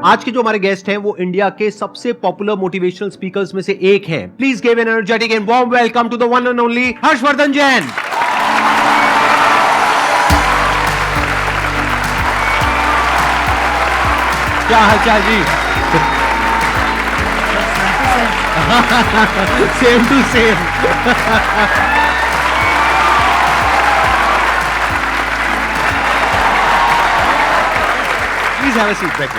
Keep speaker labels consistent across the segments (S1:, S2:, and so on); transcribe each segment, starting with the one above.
S1: आज के जो हमारे गेस्ट हैं वो इंडिया के सबसे पॉपुलर मोटिवेशनल स्पीकर्स में से एक हैं। Please give an energetic and warm welcome to the one and only Harshvardhan Jain. क्या हालचाल जी? Same to same. Please have a seat back.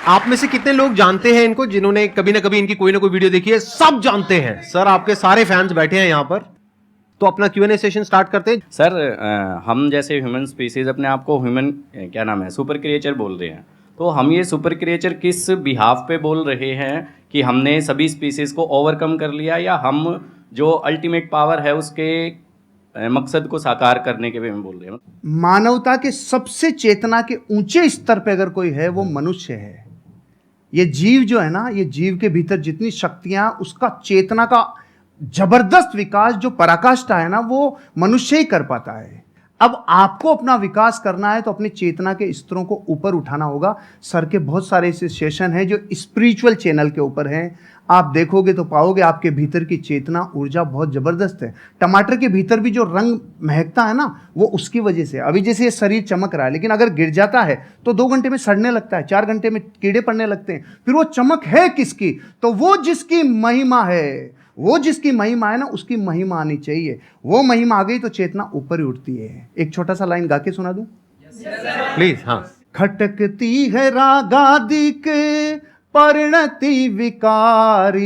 S1: आप में से कितने लोग जानते हैं इनको, जिन्होंने कभी ना कभी इनकी कोई ना कोई वीडियो देखी है? सब जानते हैं सर, आपके सारे फैंस बैठे हैं यहां पर। तो अपना Q&A सेशन स्टार्ट करते हैं।
S2: सर हम जैसे ह्यूमन स्पीसीज अपने आप को ह्यूमन क्या नाम है सुपर क्रिएचर बोल रहे हैं, तो हम ये सुपर क्रिएचर किस बिहाफ पे बोल रहे हैं कि हमने सभी स्पीसीज को ओवरकम कर लिया, या हम जो अल्टीमेट पावर है उसके मकसद को साकार करने के वे में बोल रहे हैं?
S3: मानवता के सबसे चेतना के ऊंचे स्तर पे अगर कोई है वो मनुष्य है। ये जीव जो है ना, ये जीव के भीतर जितनी शक्तियां, उसका चेतना का जबरदस्त विकास जो पराकाष्ठा है ना, वो मनुष्य ही कर पाता है। अब आपको अपना विकास करना है तो अपनी चेतना के स्तरों को ऊपर उठाना होगा। सर के बहुत सारे ऐसे सेशन हैं जो स्पिरिचुअल चैनल के ऊपर हैं, आप देखोगे तो पाओगे आपके भीतर की चेतना ऊर्जा बहुत ज़बरदस्त है। टमाटर के भीतर भी जो रंग महकता है ना, वो उसकी वजह से। अभी जैसे ये शरीर चमक रहा है, लेकिन अगर गिर जाता है तो 2 घंटे में सड़ने लगता है, 4 घंटे में कीड़े पड़ने लगते हैं। फिर वो चमक है किसकी? तो वो जिसकी महिमा है, वो जिसकी महिमा है ना, उसकी महिमा आनी चाहिए। वो महिमा आ गई तो चेतना ऊपर ही उठती है। एक छोटा सा लाइन गा के सुना दूं
S1: प्लीज? हाँ।
S3: खटकती है रागादिक परिणति विकारी,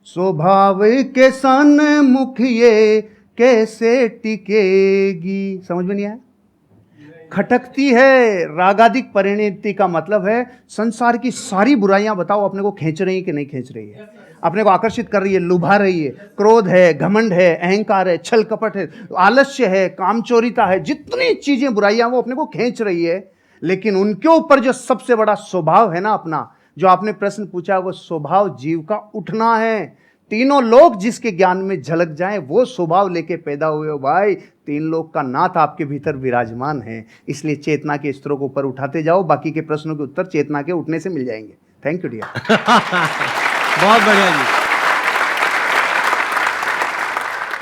S3: स्वभाव के सन्मुख ये कैसे टिकेगी। समझ में नहीं आया? खटकती है रागादिक परिणति का मतलब है संसार की सारी बुराइयां बताओ अपने को खींच रही है कि नहीं खींच रही है, अपने को आकर्षित कर रही है, लुभा रही है। क्रोध है, घमंड है, अहंकार है, छल कपट है, आलस्य है, कामचोरिता है, जितनी चीजें बुराइयां वो अपने को खींच रही है। लेकिन उनके ऊपर जो सबसे बड़ा स्वभाव है ना अपना, जो आपने प्रश्न पूछा, वो स्वभाव जीव का उठना है। तीनों लोग जिसके ज्ञान में झलक जाएं, वो स्वभाव लेके पैदा हुए हो भाई। 3 लोग का नाथ आपके भीतर विराजमान है। इसलिए चेतना के स्तरों को ऊपर उठाते जाओ, बाकी के प्रश्नों के उत्तर चेतना के उठने से मिल जाएंगे। Thank you dear.
S1: बहुत बढ़िया जी।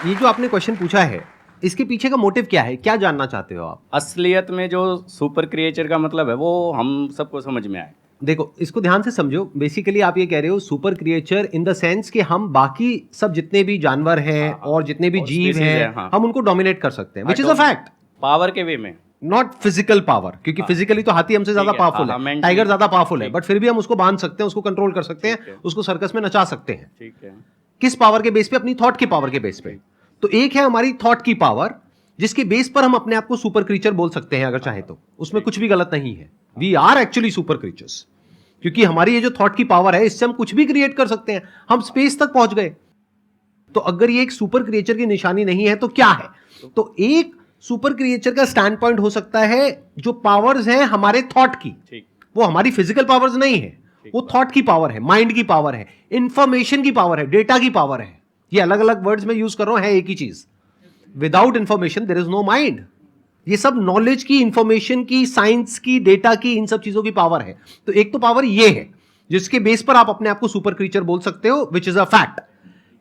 S1: ये जो आपने क्वेश्चन पूछा है, इसके पीछे का मोटिव क्या है? क्या जानना चाहते हो आप?
S2: असलियत में जो सुपर क्रिएचर का मतलब है वो हम सबको समझ में आए।
S1: देखो, इसको ध्यान से समझो। बेसिकली आप ये कह रहे हो super creature in the sense कि हम बाकी सब जितने भी जानवर हैं और जितने भी जीव हैं, हम उनको डोमिनेट कर सकते हैं, which is a fact.
S2: Power के वे में,
S1: नॉट फिजिकल पावर, क्योंकि फिजिकली तो हाथी हमसे ज्यादा पावरफुल है, टाइगर ज्यादा पावरफुल है, बट फिर भी हम उसको बांध सकते हैं, उसको कंट्रोल कर सकते हैं, उसको सर्कस में नचा सकते हैं।
S2: ठीक है।
S1: किस पावर के बेस पे? अपनी थॉट की पावर के बेस पे। तो एक है हमारी थॉट की पावर, जिसके बेस पर हम अपने आप को सुपर क्रीचर बोल सकते हैं अगर चाहे तो। उसमें कुछ भी गलत नहीं है। We are actually super creatures, क्योंकि हमारी ये जो थॉट की पावर है, इससे हम कुछ भी क्रिएट कर सकते हैं। हम स्पेस तक पहुंच गए। तो अगर ये एक सुपर क्रिएचर की निशानी नहीं है तो क्या है? तो एक सुपर क्रिएचर का स्टैंड पॉइंट हो सकता है जो पावर्स हैं हमारे थॉट की, वो हमारी फिजिकल पावर्स नहीं है, वो थॉट की पावर है, माइंड की पावर है, इंफॉर्मेशन की पावर है, डेटा की पावर है। ये अलग अलग वर्ड्स में यूज कर रहा हूं, है एक ही चीज। Without information there is no mind. ये सब नॉलेज की, इंफॉर्मेशन की, साइंस की, डेटा की, इन सब चीजों की पावर है। तो एक तो पावर ये है जिसके बेस पर आप अपने आप को सुपर क्रीचर बोल सकते हो, विच इज अ फैक्ट।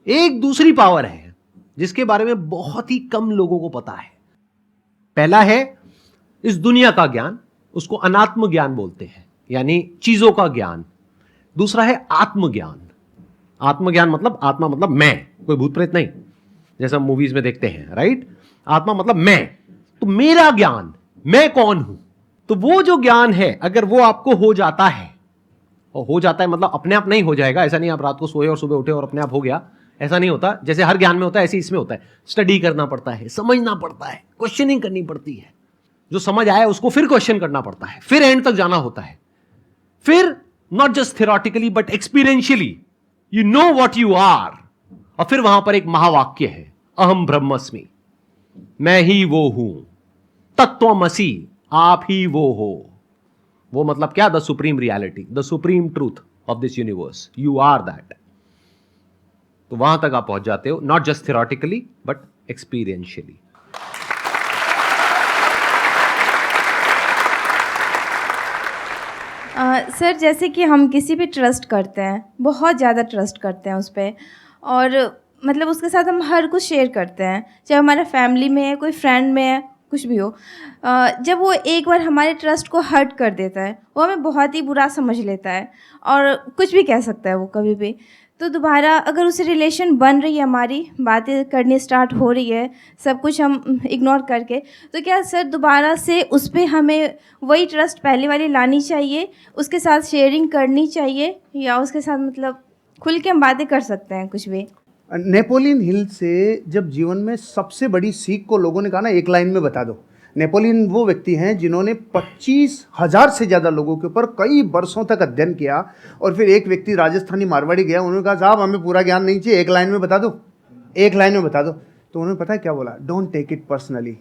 S1: एक दूसरी पावर है जिसके बारे में बहुत ही कम लोगों को पता है। पहला है इस दुनिया का ज्ञान, उसको अनात्म ज्ञान बोलते हैं, यानी चीजों का ज्ञान। दूसरा है आत्मज्ञान। आत्मज्ञान मतलब, आत्मा मतलब मैं, कोई भूत प्रेत नहीं, जैसा मूवीज में देखते हैं, राइट? आत्मा मतलब मैं, तो मेरा ज्ञान, मैं कौन हूं। तो वो जो ज्ञान है, अगर वो आपको हो जाता है, और हो जाता है मतलब अपने आप नहीं हो जाएगा, ऐसा नहीं आप रात को सोए और सुबह उठे और अपने आप हो गया, ऐसा नहीं होता। जैसे हर ज्ञान में होता है, ऐसे इसमें होता है। स्टडी करना पड़ता है, समझना पड़ता है, क्वेश्चनिंग करनी पड़ती है। जो समझ आया उसको फिर क्वेश्चन करना पड़ता है, फिर एंड तक जाना होता है। फिर not just theoretically but experientially you know what you are. और फिर वहां पर एक महावाक्य है, अहम ब्रह्मस्मि, मैं ही वो हूं, तत्वमसि, आप ही वो हो। वो मतलब क्या? The supreme reality, the supreme truth of this universe, you are that. तो वहां तक आप पहुंच जाते हो, not just theoretically but experientially.
S4: Sir जैसे कि हम किसी पे ट्रस्ट करते हैं, बहुत ज़्यादा ट्रस्ट करते हैं उस पर, और मतलब उसके साथ हम हर कुछ शेयर करते हैं, चाहे हमारा फैमिली में है, कोई फ्रेंड में है, कुछ भी हो। जब वो एक बार हमारे ट्रस्ट को हर्ट कर देता है, वो हमें बहुत ही बुरा समझ लेता है और कुछ भी कह सकता है वो कभी भी। तो दोबारा अगर उससे रिलेशन बन रही है, हमारी बातें करनी स्टार्ट हो रही है, सब कुछ हम इग्नोर करके, तो क्या सर दोबारा से उस पर हमें वही ट्रस्ट पहले वाली लानी चाहिए, उसके साथ शेयरिंग करनी चाहिए, या उसके साथ मतलब खुल के हम बातें कर सकते हैं कुछ भी?
S3: नेपोलियन हिल से जब जीवन में सबसे बड़ी सीख को लोगों ने कहा ना, एक लाइन में बता दो। नेपोलियन वो व्यक्ति हैं जिन्होंने 25,000 से ज़्यादा लोगों के ऊपर कई वर्षों तक अध्ययन किया, और फिर एक व्यक्ति राजस्थानी मारवाड़ी गया, उन्होंने कहा साहब हमें पूरा ज्ञान नहीं चाहिए, एक लाइन में बता दो, एक लाइन में बता दो। तो उन्होंने पता है क्या बोला? डोंट टेक इट पर्सनली,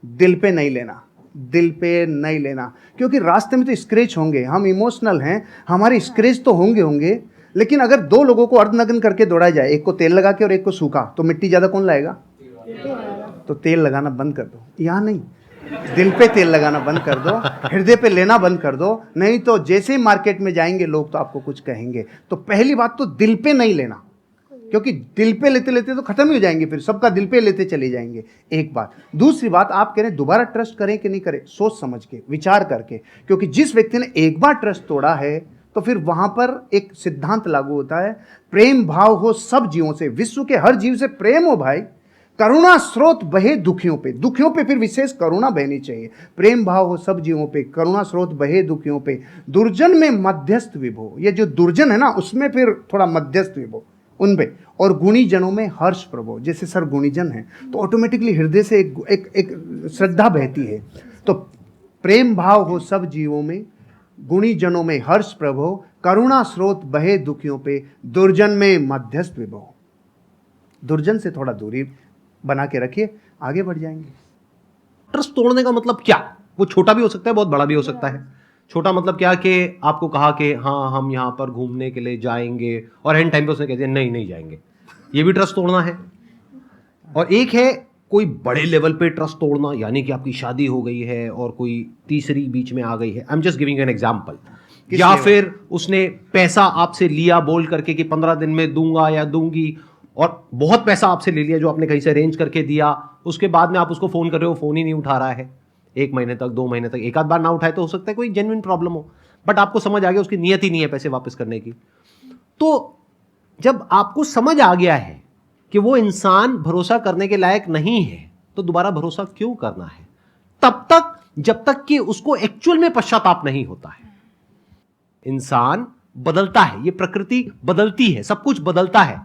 S3: दिल पे नहीं लेना, दिल पे नहीं लेना, क्योंकि रास्ते में तो स्क्रैच होंगे, हम इमोशनल हैं, हमारे स्क्रैच तो होंगे, लेकिन अगर दो लोगों को अर्धनग्न करके दौड़ा जाए, एक को तेल लगा के और एक को सूखा, तो मिट्टी ज़्यादा कौन लाएगा? तो तेल लगाना बंद कर दो, यहाँ नहीं, दिल पे तेल लगाना बंद कर दो, हृदय पे लेना बंद कर दो, नहीं तो जैसे ही मार्केट में जाएंगे लोग तो आपको कुछ कहेंगे। तो पहली बात तो दिल पे नहीं लेना, क्योंकि दिल पे लेते लेते तो खत्म ही हो जाएंगे, फिर सबका दिल पे लेते चले जाएंगे, एक बात। दूसरी बात, आप कह रहे हैं दोबारा ट्रस्ट करें कि नहीं करें, सोच समझ के, विचार करके, क्योंकि जिस व्यक्ति ने एक बार ट्रस्ट तोड़ा है तो फिर वहां पर एक सिद्धांत लागू होता है, प्रेम भाव हो सब जीवों से, विश्व के हर जीव से प्रेम हो भाई, करुणा स्रोत बहे दुखियों पे, दुखियों पे फिर विशेष करुणा बहनी चाहिए, प्रेम भाव हो सब जीवों पे, करुणा स्रोत बहे दुखियों पे, दुर्जन में मध्यस्थ विभो, ये जो दुर्जन है ना उसमें फिर थोड़ा मध्यस्थ विभो उन पे, और गुणी जनों में हर्ष प्रभो, जैसे सर गुणीजन है तो ऑटोमेटिकली हृदय से एक श्रद्धा बहती है। तो प्रेम भाव हो सब जीवों में, गुणी जनों में हर्ष प्रभो, करुणा स्रोत बहे दुखियों पे, दुर्जन में मध्यस्थ विभो। दुर्जन से थोड़ा दूरी बना के रखिए, आगे बढ़ जाएंगे।
S1: ट्रस्ट तोड़ने का मतलब क्या? वो छोटा भी हो सकता है, बहुत बड़ा भी हो सकता है। छोटा मतलब क्या कि आपको कहा कि हाँ हम यहाँ पर घूमने के लिए जाएंगे, और एंड टाइम पे उसने कह दिया नहीं जाएंगे, ये भी ट्रस्ट तोड़ना है। और एक है कोई बड़े लेवल पे ट्रस्ट तोड़ना, यानी कि आपकी शादी हो गई है और कोई तीसरी बीच में आ गई है, I am just giving an example, या फिर उसने पैसा आपसे लिया बोल करके कि 15 दिन में दूंगा या दूंगी, और बहुत पैसा आपसे ले लिया जो आपने कहीं से अरेंज करके दिया, उसके बाद में आप उसको फोन कर रहे हो, फोन ही नहीं उठा रहा है 1 महीने तक, 2 महीने तक, एक आध बार ना उठाए तो हो सकता है कोई जेन्युइन प्रॉब्लम हो, बट आपको समझ आ गया उसकी नीयत ही नहीं है पैसे वापस करने की। तो जब आपको समझ आ गया है कि वो इंसान भरोसा करने के लायक नहीं है, तो दोबारा भरोसा क्यों करना है? तब तक जब तक कि उसको एक्चुअल में पश्चाताप नहीं होता है। इंसान बदलता है, ये प्रकृति बदलती है, सब कुछ बदलता है,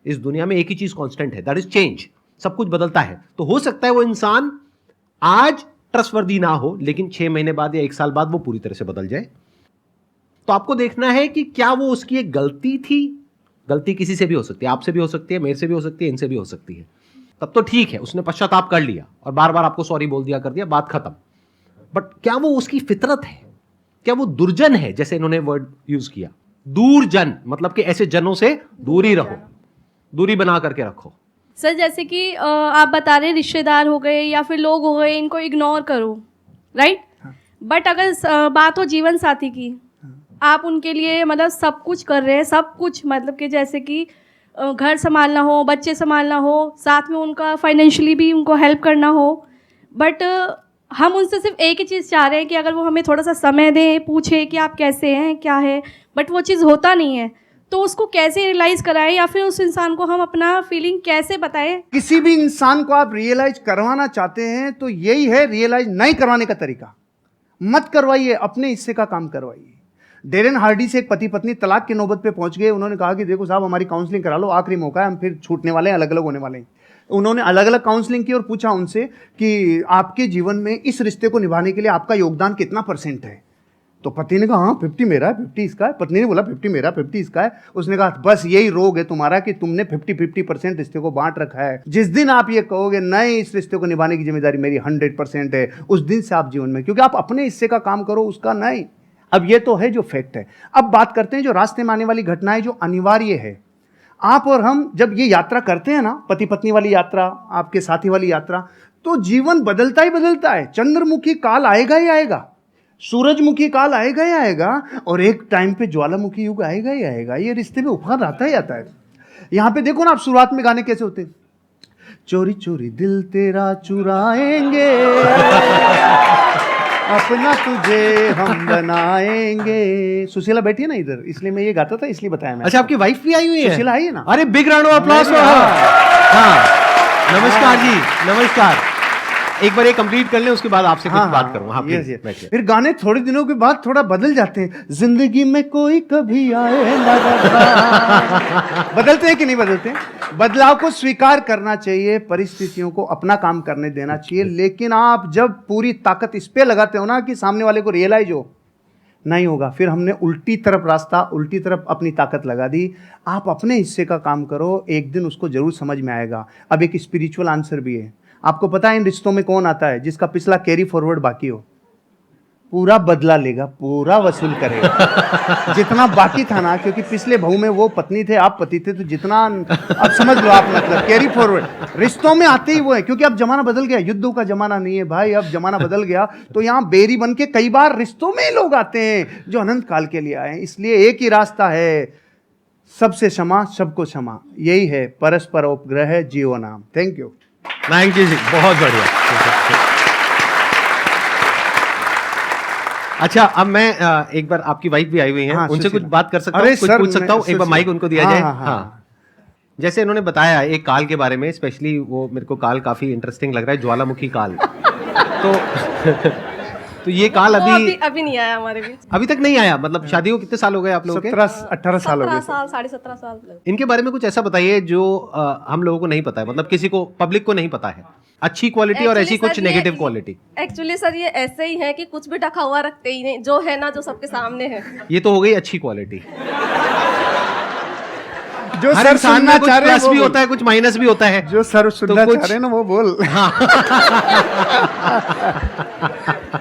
S1: इस दुनिया में एक ही चीज कांस्टेंट है, दैट इज चेंज, सब कुछ बदलता है। तो हो सकता है वो इंसान आज ट्रस्टवर्दी ना हो, लेकिन 6 महीने बाद या 1 साल बाद वो पूरी तरह से बदल जाए। तो आपको देखना है कि क्या वो उसकी एक गलती थी, गलती किसी से भी हो सकती है, आपसे भी हो सकती है, मेरे से भी हो सकती है, इनसे भी हो सकती है, तब तो ठीक है, उसने पश्चाताप कर लिया और बार बार आपको सॉरी बोल दिया, कर दिया, बात खत्म। बट क्या वो उसकी फितरत है? क्या वो दुर्जन है? जैसे इन्होंने वर्ड यूज किया दूरजन, मतलब कि ऐसे जनों से दूरी रहो, दूरी बना करके रखो।
S5: सर जैसे कि आप बता रहे रिश्तेदार हो गए या फिर लोग हो गए, इनको इग्नोर करो, राइट? बट अगर बात हो जीवन साथी की, आप उनके लिए मतलब सब कुछ कर रहे हैं, सब कुछ मतलब कि जैसे कि घर संभालना हो, बच्चे संभालना हो, साथ में उनका फाइनेंशियली भी उनको हेल्प करना हो, बट हम उनसे सिर्फ एक ही चीज़ चाह रहे हैं कि अगर वो हमें थोड़ा सा समय दें, पूछे कि आप कैसे हैं, क्या है, बट वो चीज़ होता नहीं है। तो उसको कैसे रियलाइज़ कराएं, या फिर उस इंसान को हम अपना फीलिंग कैसे बताएं?
S3: किसी भी इंसान को आप रियलाइज करवाना चाहते हैं तो यही है रियलाइज नहीं करवाने का तरीका। मत करवाइए, अपने हिस्से का काम करवाइए। डेरेन हार्डी से एक पति पत्नी तलाक की नौबत पे पहुंच गए। उन्होंने कहा कि देखो साहब हमारी काउंसलिंग करा लो, आखिरी मौका है, हम फिर छूटने वाले हैं, अलग अलग होने वाले हैं। उन्होंने अलग अलग काउंसलिंग की और पूछा उनसे कि आपके जीवन में इस रिश्ते को निभाने के लिए आपका योगदान कितना % है। तो पति ने कहा हाँ 50 मेरा है, 50 इसका है। पत्नी ने बोला 50 मेरा, 50 इसका है। उसने कहा बस यही रोग है तुम्हारा कि तुमने 50-50% रिश्ते को बांट रखा है। जिस दिन आप ये कहोगे नहीं इस रिश्ते को निभाने की जिम्मेदारी मेरी 100% है, उस दिन से आप जीवन में, क्योंकि आप अपने हिस्से का काम करो, उसका नहीं। अब ये तो है जो फैक्ट है। अब बात करते हैं जो रास्ते में आने वाली घटनाएं जो अनिवार्य है। आप और हम जब ये यात्रा करते हैं ना, पति पत्नी वाली यात्रा, आपके साथी वाली यात्रा, तो जीवन बदलता ही बदलता है। चंद्रमुखी काल आएगा ही आएगा। सूरजमुखी काल आएगा ही आएगा, और एक टाइम पे ज्वालामुखी युग आएगा ही आएगा। ये रिश्ते में उफान आता ही आता है। यहाँ पे देखो ना आप, शुरुआत में गाने कैसे होते हैं, चोरी चोरी दिल तेरा चुराएंगे अपना तुझे हम बनाएंगे। सुशीला बैठी है ना इधर, इसलिए मैं ये गाता था, इसलिए बताया मैं।
S1: अच्छा, आपकी वाइफ भी आई हुई है?
S3: सुशीला आई है ना।
S1: अरे बिग राउंड ऑफ अप्लॉज। हाँ, नमस्कार जी, नमस्कार। एक बार ये कंप्लीट कर लें, उसके बाद आपसे कुछ बात करूंगा। हाँ,
S3: yes,
S1: please,
S3: yes.
S1: बैठिए।
S3: फिर गाने थोड़े दिनों के बाद थोड़ा बदल जाते हैं। जिंदगी में कोई कभी आए ना बदलाव। बदलते हैं कि नहीं बदलते? बदलाव को स्वीकार करना चाहिए, परिस्थितियों को अपना काम करने देना चाहिए। लेकिन आप जब पूरी ताकत इस पे लगाते हो ना कि सामने वाले को रियलाइज हो, नहीं होगा, फिर हमने उल्टी तरफ रास्ता, उल्टी तरफ अपनी ताकत लगा दी। आप अपने हिस्से का काम करो, एक दिन उसको जरूर समझ में आएगा। अब एक स्पिरिचुअल आंसर भी है। आपको पता है इन रिश्तों में कौन आता है? जिसका पिछला कैरी फॉरवर्ड बाकी हो, पूरा बदला लेगा, पूरा वसूल करेगा जितना बाकी था ना। क्योंकि पिछले बहू में वो पत्नी थे, आप पति थे, तो जितना, अब समझ लो आप, मतलब कैरी फॉरवर्ड रिश्तों में आते ही वो है। क्योंकि अब जमाना बदल गया, युद्धों का जमाना नहीं है भाई, अब जमाना बदल गया। तो यहाँ बेरी बन के कई बार रिश्तों में लोग आते हैं जो अनंत काल के लिए आए हैं। इसलिए एक ही रास्ता है, सबसे क्षमा, सबको क्षमा। यही है परस्पर उपग्रह जीव नाम। Thank you.
S1: थैंक यू जी, बहुत बढ़िया। अच्छा, अब मैं एक बार, आपकी वाइफ भी आई हुई है,
S3: हाँ,
S1: उनसे कुछ
S3: सुशीला।
S1: बात कर सकता हूँ,
S3: अरे
S1: कुछ
S3: सर,
S1: पूछ सकता हूँ? एक बार माइक उनको दिया जाए।
S3: हाँ, हाँ,
S1: हाँ, जैसे इन्होंने बताया एक काल के बारे में, स्पेशली वो मेरे को काल काफी इंटरेस्टिंग लग रहा है, ज्वालामुखी काल। तो ये काल
S5: वो
S1: अभी
S5: अभी नहीं आया हमारे बीच।
S1: अभी तक नहीं आया। मतलब शादी को कितने साल हो गए आप लोगों के?
S3: 17-18 साल हो
S5: 17
S3: गए।
S5: साल, 17.5 साल लगे।
S1: इनके बारे में कुछ ऐसा बताइए जो हम लोगों को नहीं पता है, मतलब किसी को, पब्लिक को नहीं पता है। अच्छी क्वालिटी और ऐसी कुछ नेगेटिव क्वालिटी।
S5: एक्चुअली सर ये ऐसे ही है कि कुछ भी ढका हुआ रखते ही नहीं, जो है ना, जो सबके सामने है।
S1: ये तो हो गई अच्छी क्वालिटी।
S3: जो
S1: हर
S3: सर
S1: इंसान
S3: सुनना
S1: में कुछ
S3: चाह रहे हैं
S1: प्लस
S3: वो
S1: भी
S3: बोल।
S1: होता है, कुछ माइनस भी होता है।
S3: जो सर सुनना
S1: कुछ-
S3: चाह रहे हैं ना वो बोल।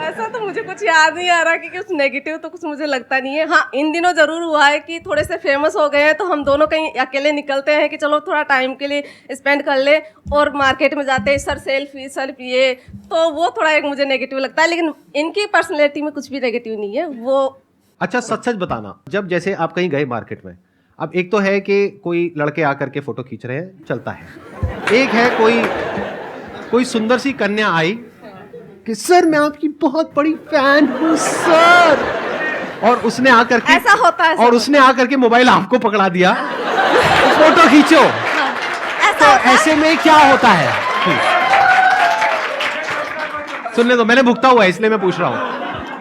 S5: ऐसा तो मुझे कुछ याद नहीं आ रहा कि कुछ नेगेटिव तो कुछ मुझे लगता नहीं है। हाँ, इन दिनों जरूर हुआ है कि थोड़े से फेमस हो गए हैं, तो हम दोनों कहीं अकेले निकलते हैं कि चलो थोड़ा टाइम के लिए स्पेंड कर ले, और मार्केट में जाते हैं, सर सेल्फी ये, तो वो थोड़ा एक मुझे नेगेटिव लगता है। लेकिन इनकी पर्सनैलिटी में कुछ भी नेगेटिव नहीं है वो।
S1: अच्छा, सच सच बताना, जब जैसे आप कहीं गए मार्केट में, अब एक तो है कि कोई लड़के आकर के फोटो खींच रहे हैं, चलता है। एक है कोई सुंदर सी कन्या आई कि सर मैं आपकी बहुत बड़ी फैन हूँ सर, और उसने आकर के,
S5: ऐसा होता है,
S1: और उसने आकर के मोबाइल आपको पकड़ा दिया, फोटो खींचो। तो ऐसे में क्या होता है? सुनने दो, मैंने भुगता हुआ है इसलिए मैं पूछ रहा हूँ।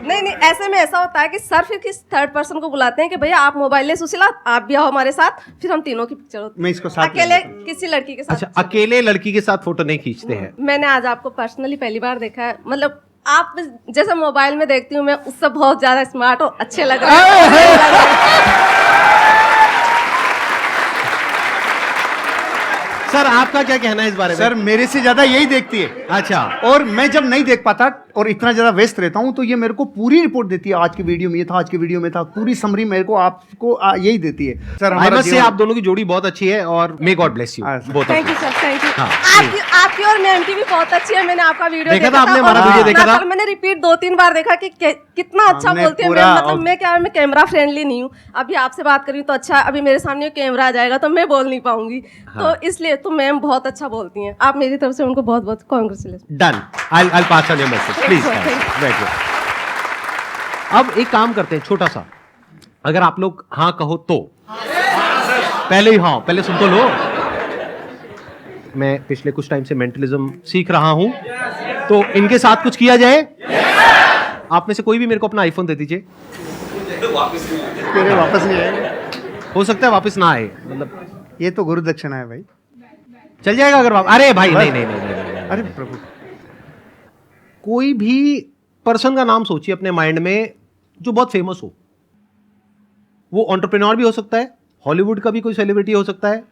S5: नहीं, ऐसे में ऐसा होता है कि सर फिर किस थर्ड पर्सन को बुलाते हैं कि भैया आप मोबाइल ले, सुशीला आप भी आओ हमारे साथ, फिर हम तीनों की पिक्चर होती है।
S3: मैं इसको साथ
S5: अकेले किसी लड़की के साथ।
S1: अच्छा, अकेले लड़की के साथ फोटो नहीं खींचते हैं?
S5: मैंने आज आपको पर्सनली पहली बार देखा है। मतलब आप जैसे मोबाइल में देखती हूँ मैं, उससे बहुत ज्यादा स्मार्ट और अच्छे लग रहे हैं।
S1: सर आपका क्या कहना है इस बारे में?
S3: सर मेरे से ज्यादा यही देखती है।
S1: अच्छा,
S3: और मैं जब नहीं देख पाता और इतना ज्यादा व्यस्त रहता हूं, तो ये मेरे को पूरी रिपोर्ट देती है। आज की वीडियो में ये था, आज की वीडियो में था, पूरी समरी मेरे को आपको यही देती है। सर
S1: आई
S3: हमारा
S1: मस्ट से
S3: जीवन-
S1: आप दोनों की जोड़ी बहुत अच्छी है, और मे गॉड ब्लेस यू
S3: हाँ,
S1: both of
S5: thank you sir, thank you.
S1: हाँ,
S5: आपकी और मैम की भी बहुत अच्छी है। मैंने आपका वीडियो
S1: देखा था आपने,
S5: और
S1: हमारा वीडियो देखा था?
S5: मैंने रिपीट 2-3 बार देखा कि कितना अच्छा
S3: हमने
S5: बोलती है
S3: पूरा-
S5: मैम। मतलब मैं क्या, मैं कैमरा फ्रेंडली नहीं हूँ। अभी आपसे बात कर रही हूँ तो अच्छा, अभी मेरे सामने कैमरा आ जाएगा तो मैं बोल नहीं पाऊंगी। तो इसलिए तो मैम बहुत अच्छा बोलती हैं। आप मेरी तरफ से उनको बहुत बहुत congratulation.
S1: Done. I pass on your message please. बैठिए। अब एक काम करते हैं छोटा सा, अगर आप लोग हाँ कहो तो पहले ही हाँ, पहले सुन तो लो। मैं पिछले कुछ टाइम से मेंटलिज्म सीख रहा हूं, तो इनके साथ कुछ किया जाए। आप में से कोई भी मेरे को अपना आईफोन दे दीजिए।
S3: तेरे वापस नहीं आएगा।
S1: हो सकता है वापस ना आए, मतलब
S3: ये तो गुरु दक्षिणा है भाई।
S1: चल जाएगा अगर वापस। अरे भाई नहीं नहीं नहीं नहीं, नहीं, नहीं।
S3: अरे प्रभु,
S1: कोई भी पर्सन का नाम सोचिए अपने माइंड में जो बहुत फेमस हो। वो एंटरप्रेन्योर भी हो सकता है, हॉलीवुड का भी कोई सेलिब्रिटी हो सकता है,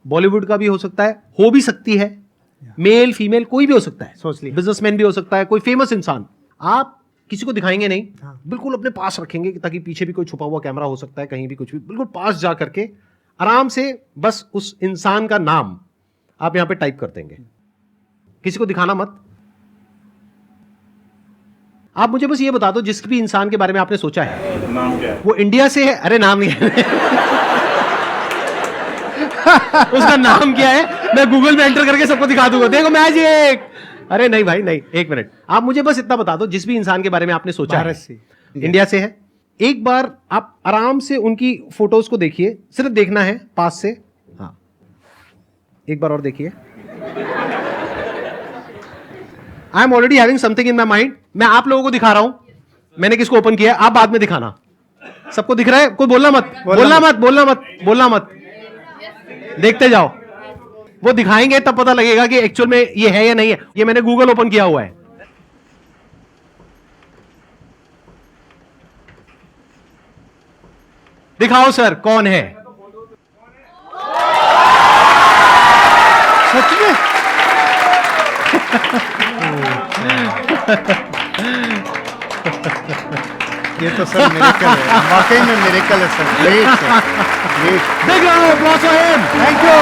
S1: बॉलीवुड का भी हो सकता है, हो भी सकती है, मेल फीमेल कोई भी हो सकता है,
S3: सोच लिया।
S1: बिजनेसमैन भी हो सकता है, कोई फेमस इंसान। आप किसी को दिखाएंगे नहीं,
S3: हाँ।
S1: बिल्कुल अपने पास रखेंगे ताकि पीछे भी कोई छुपा हुआ कैमरा हो सकता है, कहीं भी कुछ भी, बिल्कुल पास जा करके आराम से बस उस इंसान का नाम आप यहां पे टाइप कर देंगे। किसी को दिखाना मत। आप मुझे बस ये बता दो, जिस भी इंसान के बारे में आपने सोचा है
S6: नाम क्या है?
S1: वो इंडिया से है? अरे नाम नहीं है। उसका नाम क्या है मैं गूगल में एंटर करके सबको दिखा दूंगा, देखो मैजिक। अरे नहीं भाई नहीं, एक मिनट, आप मुझे बस इतना बता दो, जिस भी इंसान के बारे में आपने सोचा है
S3: भारत से,
S1: इंडिया से है, एक बार आप आराम से उनकी फोटोज को देखिए, सिर्फ देखना है पास से। हाँ, एक बार और देखिए। I am already having something in my mind. मैं आप लोगों को दिखा रहा हूं मैंने किसको ओपन किया है, आप बाद में दिखाना। सबको दिख रहा है? कोई बोलना मत, बोलना मत, देखते जाओ। वो दिखाएंगे तब पता लगेगा कि एक्चुअल में ये है या नहीं है। ये मैंने गूगल ओपन किया हुआ है। दिखाओ सर कौन है।
S3: सच में? ये तो सर मिरेकल है, वाकई में मिरेकल है sir. Great sir, great.
S1: Big round of applause for him.
S3: Thank you.